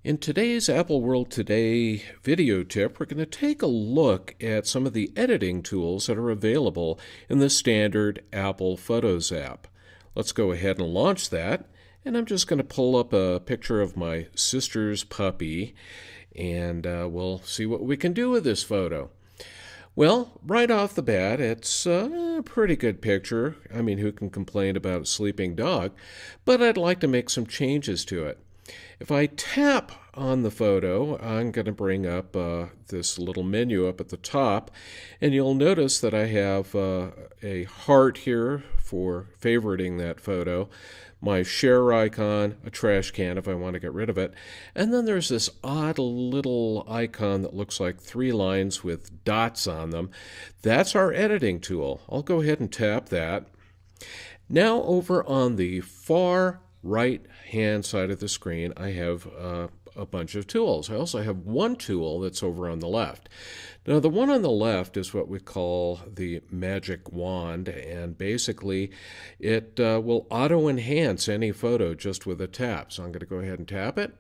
In today's Apple World Today video tip, we're going to take a look at some of the editing tools that are available in the standard Apple Photos app. Let's go ahead and launch that. And I'm just going to pull up a picture of my sister's puppy, and we'll see what we can do with this photo. Well, right off the bat, it's a pretty good picture. I mean, who can complain about a sleeping dog? But I'd like to make some changes to it. If I tap on the photo, I'm going to bring up this little menu up at the top, and you'll notice that I have a heart here for favoriting that photo, my share icon, a trash can if I want to get rid of it, and then there's this odd little icon that looks like three lines with dots on them. That's our editing tool. I'll go ahead and tap that. Now over on the far right hand side of the screen, I have a bunch of tools. I also have one tool that's over on the left. Now the one on the left is what we call the magic wand, and basically it will auto-enhance any photo just with a tap. So I'm going to go ahead and tap it,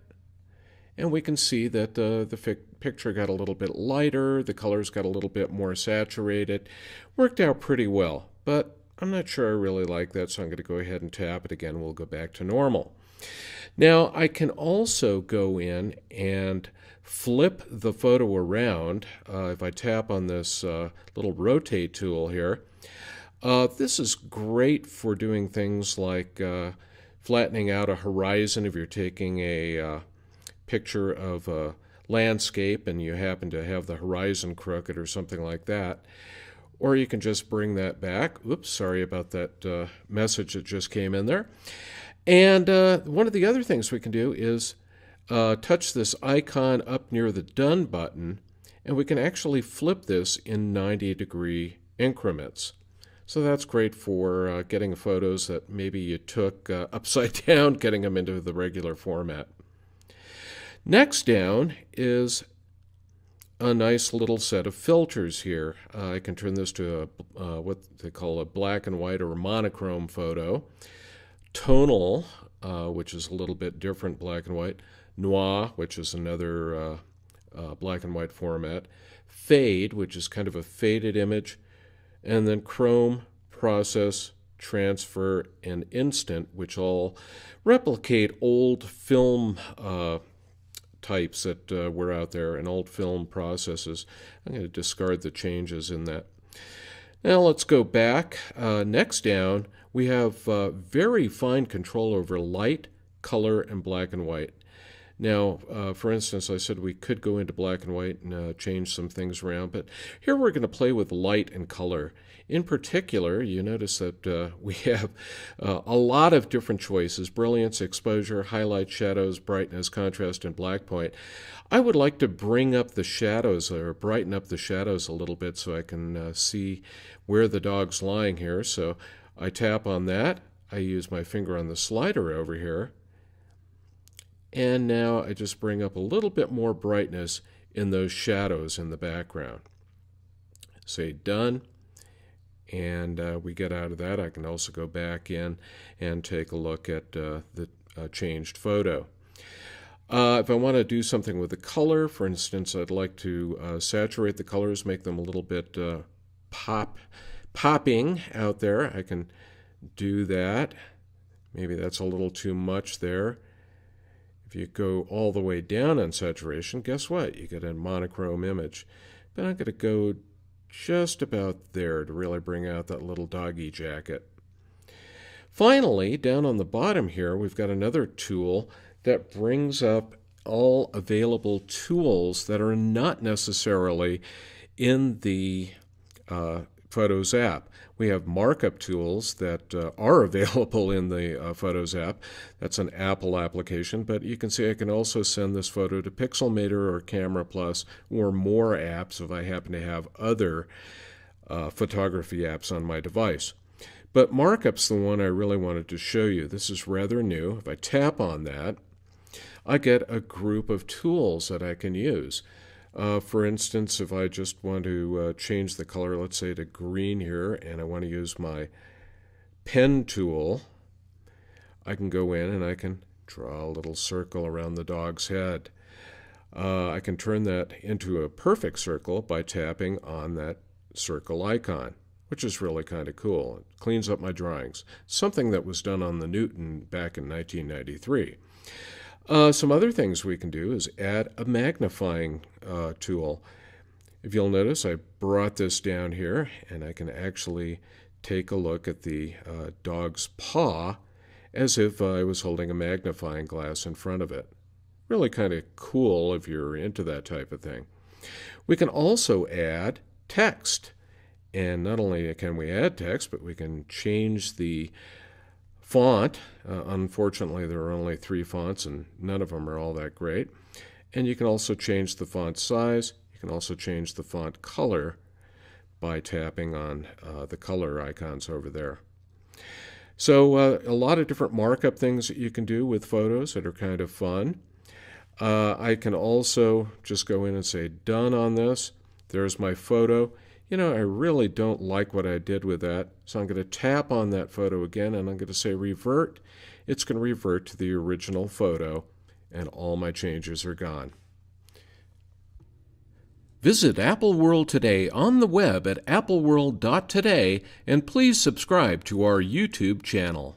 and we can see that the picture got a little bit lighter, the colors got a little bit more saturated. Worked out pretty well, but I'm not sure I really like that, so I'm going to go ahead and tap it again. We'll go back to normal. Now, I can also go in and flip the photo around. If I tap on this little rotate tool here, this is great for doing things like flattening out a horizon if you're taking a picture of a landscape and you happen to have the horizon crooked or something like that. Or you can just bring that back. Oops, sorry about that message that just came in there. And one of the other things we can do is touch this icon up near the Done button, and we can actually flip this in 90-degree increments. So that's great for getting photos that maybe you took upside down, getting them into the regular format. Next down is a nice little set of filters here. I can turn this to what they call a black and white or a monochrome photo. Tonal, which is a little bit different black and white. Noir, which is another black and white format. Fade, which is kind of a faded image. And then chrome, process, transfer, and instant, which all replicate old film types that were out there and old film processes. I'm going to discard the changes in that. Now let's go back. Next down, we have very fine control over light, color, and black and white. Now, for instance, I said we could go into black and white and change some things around, but here we're going to play with light and color. In particular, you notice that we have a lot of different choices: brilliance, exposure, highlight, shadows, brightness, contrast, and black point. I would like to bring up the shadows or brighten up the shadows a little bit so I can see where the dog's lying here. So I tap on that. I use my finger on the slider over here. And now I just bring up a little bit more brightness in those shadows in the background. Say done. And we get out of that. I can also go back in and take a look at the changed photo. If I want to do something with the color, for instance, I'd like to saturate the colors, make them a little bit popping out there. I can do that. Maybe that's a little too much there. If you go all the way down on saturation, guess what? You get a monochrome image. But I'm going to go just about there to really bring out that little doggy jacket. Finally, down on the bottom here, we've got another tool that brings up all available tools that are not necessarily in the Photos app. We have Markup Tools that are available in the Photos app. That's an Apple application, but you can see I can also send this photo to Pixelmator or Camera Plus or more apps if I happen to have other photography apps on my device. But Markup's the one I really wanted to show you. This is rather new. If I tap on that, I get a group of tools that I can use. For instance, if I just want to change the color, let's say to green here, and I want to use my pen tool, I can go in and I can Draw a little circle around the dog's head. I can turn that into a perfect circle by tapping on that circle icon, which is really kind of cool. It cleans up my drawings, something that was done on the Newton back in 1993. Some other things we can do is add a magnifying tool. If you'll notice, I brought this down here, and I can actually take a look at the dog's paw as if I was holding a magnifying glass in front of it. Really kind of cool if you're into that type of thing. We can also add text. And not only can we add text, but we can change the font. Unfortunately, there are only 3 fonts, and none of them are all that great. And you can also change the font size. You can also change the font color by tapping on the color icons over there. So a lot of different markup things that you can do with photos that are kind of fun. I can also just go in and say done on this. There's my photo. You know, I really don't like what I did with that, so I'm going to tap on that photo again, and I'm going to say revert. It's going to revert to the original photo, and all my changes are gone. Visit Apple World today on the web at appleworld.today, and please subscribe to our YouTube channel.